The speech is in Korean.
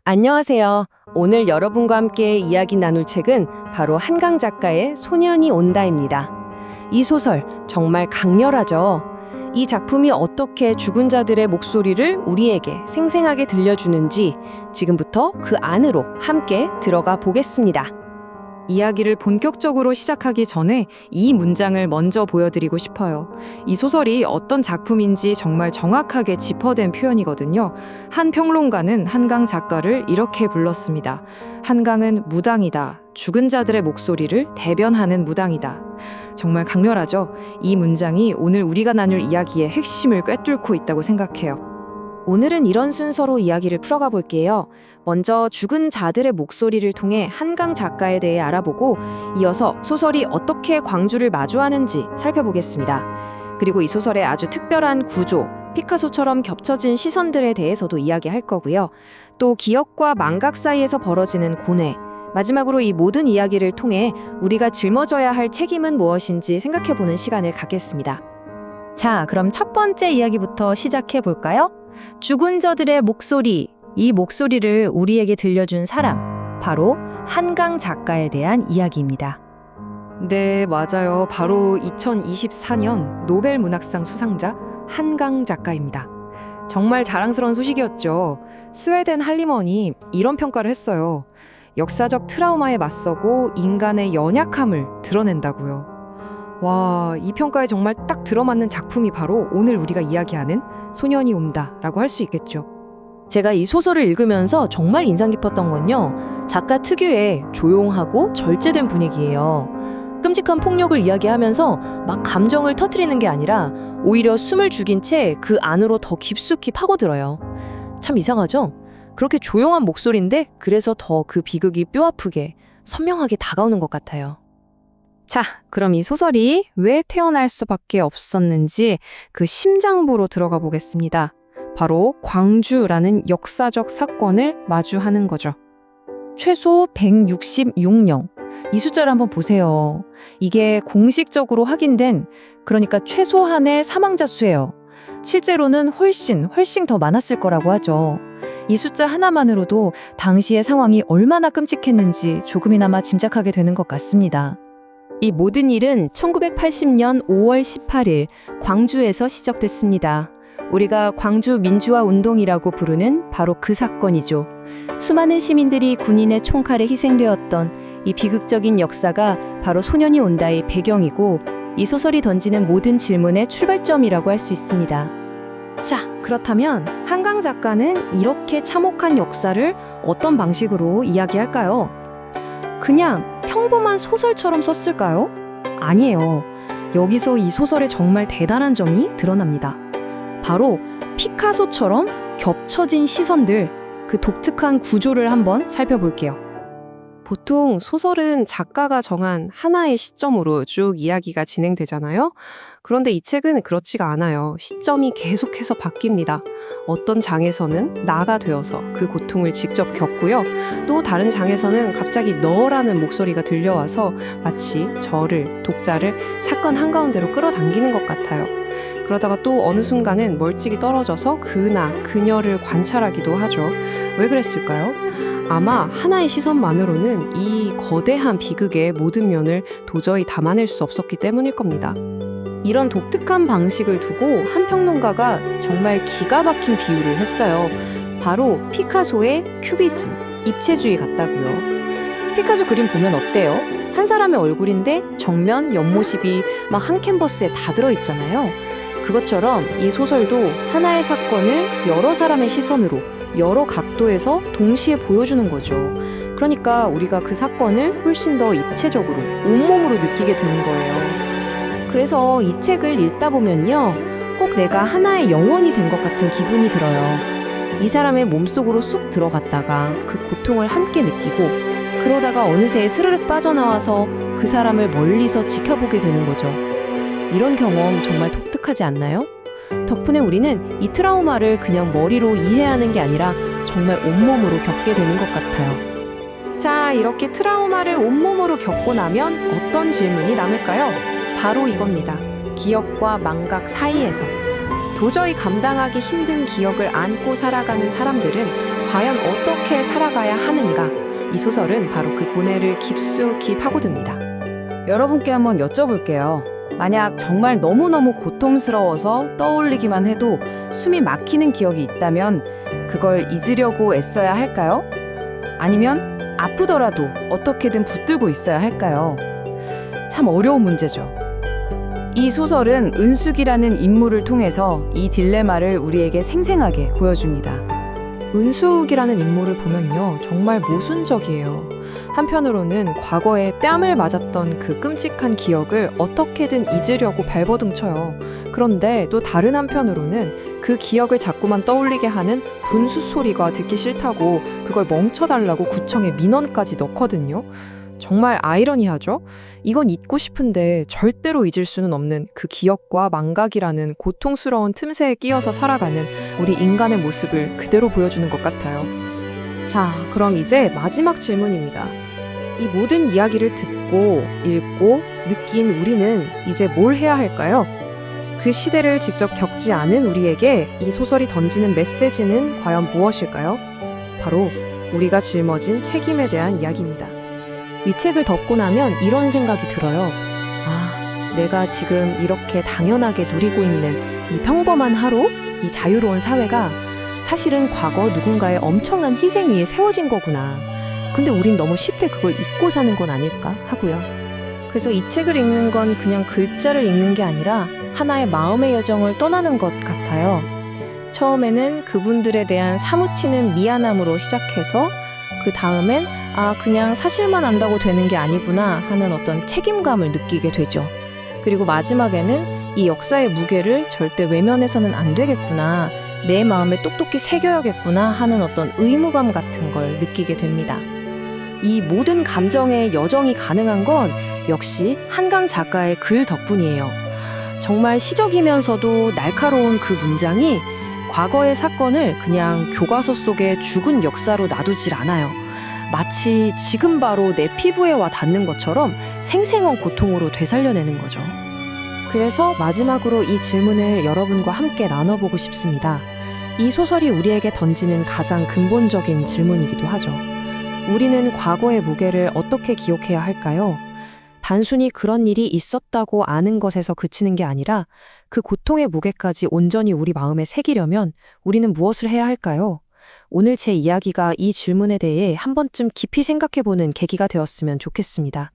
안녕하세요. 오늘 여러분과 함께 이야기 나눌 책은 바로 한강 작가의 소년이 온다입니다. 이 소설 정말 강렬하죠. 이 작품이 어떻게 죽은 자들의 목소리를 우리에게 생생하게 들려주는지 지금부터 그 안으로 함께 들어가 보겠습니다. 이야기를 본격적으로 시작하기 전에 이 문장을 먼저 보여드리고 싶어요. 이 소설이 어떤 작품인지 정말 정확하게 짚어댄 표현이거든요. 한 평론가는 한강 작가를 이렇게 불렀습니다. 한강은 무당이다. 죽은 자들의 목소리를 대변하는 무당이다. 정말 강렬하죠? 이 문장이 오늘 우리가 나눌 이야기의 핵심을 꿰뚫고 있다고 생각해요. 오늘은 이런 순서로 이야기를 풀어가 볼게요. 먼저 죽은 자들의 목소리를 통해 한강 작가에 대해 알아보고 이어서 소설이 어떻게 광주를 마주하는지 살펴보겠습니다. 그리고 이 소설의 아주 특별한 구조, 피카소처럼 겹쳐진 시선들에 대해서도 이야기할 거고요. 또 기억과 망각 사이에서 벌어지는 고뇌, 마지막으로 이 모든 이야기를 통해 우리가 짊어져야 할 책임은 무엇인지 생각해보는 시간을 갖겠습니다. 자, 그럼 첫 번째 이야기부터 시작해 볼까요? 죽은 저들의 목소리, 이 목소리를 우리에게 들려준 사람, 바로 한강 작가에 대한 이야기입니다. 네, 맞아요. 바로 2024년 노벨 문학상 수상자 한강 작가입니다. 정말 자랑스러운 소식이었죠. 스웨덴 할리먼이 이런 평가를 했어요. 역사적 트라우마에 맞서고 인간의 연약함을 드러낸다고요. 와, 이 평가에 정말 딱 들어맞는 작품이 바로 오늘 우리가 이야기하는 소년이 온다라고 할 수 있겠죠. 제가 이 소설을 읽으면서 정말 인상 깊었던 건요. 작가 특유의 조용하고 절제된 분위기예요. 끔찍한 폭력을 이야기하면서 막 감정을 터뜨리는 게 아니라 오히려 숨을 죽인 채 그 안으로 더 깊숙이 파고들어요. 참 이상하죠? 그렇게 조용한 목소리인데 그래서 더 그 비극이 뼈아프게 선명하게 다가오는 것 같아요. 자, 그럼 이 소설이 왜 태어날 수밖에 없었는지 그 심장부로 들어가 보겠습니다. 바로 광주라는 역사적 사건을 마주하는 거죠. 최소 166명. 이 숫자를 한번 보세요. 이게 공식적으로 확인된, 그러니까 최소한의 사망자 수예요. 실제로는 훨씬 더 많았을 거라고 하죠. 이 숫자 하나만으로도 당시의 상황이 얼마나 끔찍했는지 조금이나마 짐작하게 되는 것 같습니다. 이 모든 일은 1980년 5월 18일 광주에서 시작됐습니다. 우리가 광주 민주화 운동이라고 부르는 바로 그 사건이죠. 수많은 시민들이 군인의 총칼에 희생되었던 이 비극적인 역사가 바로 소년이 온다의 배경이고 이 소설이 던지는 모든 질문의 출발점이라고 할 수 있습니다. 자, 그렇다면 한강 작가는 이렇게 참혹한 역사를 어떤 방식으로 이야기할까요? 그냥 평범한 소설처럼 썼을까요? 아니에요. 여기서 이 소설의 정말 대단한 점이 드러납니다. 바로 피카소처럼 겹쳐진 시선들, 그 독특한 구조를 한번 살펴볼게요. 보통 소설은 작가가 정한 하나의 시점으로 쭉 이야기가 진행되잖아요. 그런데 이 책은 그렇지가 않아요. 시점이 계속해서 바뀝니다. 어떤 장에서는 나가 되어서 그 고통을 직접 겪고요. 또 다른 장에서는 갑자기 너라는 목소리가 들려와서 마치 저를, 독자를 사건 한가운데로 끌어당기는 것 같아요. 그러다가 또 어느 순간은 멀찍이 떨어져서 그나 그녀를 관찰하기도 하죠. 왜 그랬을까요? 아마 하나의 시선만으로는 이 거대한 비극의 모든 면을 도저히 담아낼 수 없었기 때문일 겁니다. 이런 독특한 방식을 두고 한 평론가가 정말 기가 막힌 비유를 했어요. 바로 피카소의 큐비즘, 입체주의 같다고요. 피카소 그림 보면 어때요? 한 사람의 얼굴인데 정면, 옆모습이 막 한 캔버스에 다 들어있잖아요. 그것처럼 이 소설도 하나의 사건을 여러 사람의 시선으로 여러 각도에서 동시에 보여주는 거죠. 그러니까 우리가 그 사건을 훨씬 더 입체적으로, 온몸으로 느끼게 되는 거예요. 그래서 이 책을 읽다 보면요, 꼭 내가 하나의 영혼이 된 것 같은 기분이 들어요. 이 사람의 몸속으로 쑥 들어갔다가 그 고통을 함께 느끼고 그러다가 어느새 스르륵 빠져나와서 그 사람을 멀리서 지켜보게 되는 거죠. 이런 경험 정말 독특하지 않나요? 덕분에 우리는 이 트라우마를 그냥 머리로 이해하는 게 아니라 정말 온몸으로 겪게 되는 것 같아요. 자, 이렇게 트라우마를 온몸으로 겪고 나면 어떤 질문이 남을까요? 바로 이겁니다. 기억과 망각 사이에서 도저히 감당하기 힘든 기억을 안고 살아가는 사람들은 과연 어떻게 살아가야 하는가? 이 소설은 바로 그 고뇌를 깊숙이 파고듭니다. 여러분께 한번 여쭤볼게요. 만약 정말 너무너무 고통스러워서 떠올리기만 해도 숨이 막히는 기억이 있다면 그걸 잊으려고 애써야 할까요? 아니면 아프더라도 어떻게든 붙들고 있어야 할까요? 참 어려운 문제죠. 이 소설은 은숙이라는 인물을 통해서 이 딜레마를 우리에게 생생하게 보여줍니다. 은숙이라는 인물을 보면요, 정말 모순적이에요. 한편으로는 과거에 뺨을 맞았던 그 끔찍한 기억을 어떻게든 잊으려고 발버둥 쳐요. 그런데 또 다른 한편으로는 그 기억을 자꾸만 떠올리게 하는 분수 소리가 듣기 싫다고 그걸 멈춰달라고 구청에 민원까지 넣거든요. 정말 아이러니하죠? 이건 잊고 싶은데 절대로 잊을 수는 없는 그 기억과 망각이라는 고통스러운 틈새에 끼어서 살아가는 우리 인간의 모습을 그대로 보여주는 것 같아요. 자, 그럼 이제 마지막 질문입니다. 이 모든 이야기를 듣고, 읽고, 느낀 우리는 이제 뭘 해야 할까요? 그 시대를 직접 겪지 않은 우리에게 이 소설이 던지는 메시지는 과연 무엇일까요? 바로 우리가 짊어진 책임에 대한 이야기입니다. 이 책을 덮고 나면 이런 생각이 들어요. 아, 내가 지금 이렇게 당연하게 누리고 있는 이 평범한 하루, 이 자유로운 사회가 사실은 과거 누군가의 엄청난 희생 위에 세워진 거구나. 근데 우린 너무 쉽게 그걸 잊고 사는 건 아닐까 하고요. 그래서 이 책을 읽는 건 그냥 글자를 읽는 게 아니라 하나의 마음의 여정을 떠나는 것 같아요. 처음에는 그분들에 대한 사무치는 미안함으로 시작해서 그 다음엔 그냥 사실만 안다고 되는 게 아니구나 하는 어떤 책임감을 느끼게 되죠. 그리고 마지막에는 이 역사의 무게를 절대 외면해서는 안 되겠구나, 내 마음에 똑똑히 새겨야겠구나 하는 어떤 의무감 같은 걸 느끼게 됩니다. 이 모든 감정의 여정이 가능한 건 역시 한강 작가의 글 덕분이에요. 정말 시적이면서도 날카로운 그 문장이 과거의 사건을 그냥 교과서 속에 죽은 역사로 놔두질 않아요. 마치 지금 바로 내 피부에 와 닿는 것처럼 생생한 고통으로 되살려내는 거죠. 그래서 마지막으로 이 질문을 여러분과 함께 나눠보고 싶습니다. 이 소설이 우리에게 던지는 가장 근본적인 질문이기도 하죠. 우리는 과거의 무게를 어떻게 기억해야 할까요? 단순히 그런 일이 있었다고 아는 것에서 그치는 게 아니라 그 고통의 무게까지 온전히 우리 마음에 새기려면 우리는 무엇을 해야 할까요? 오늘 제 이야기가 이 질문에 대해 한 번쯤 깊이 생각해보는 계기가 되었으면 좋겠습니다.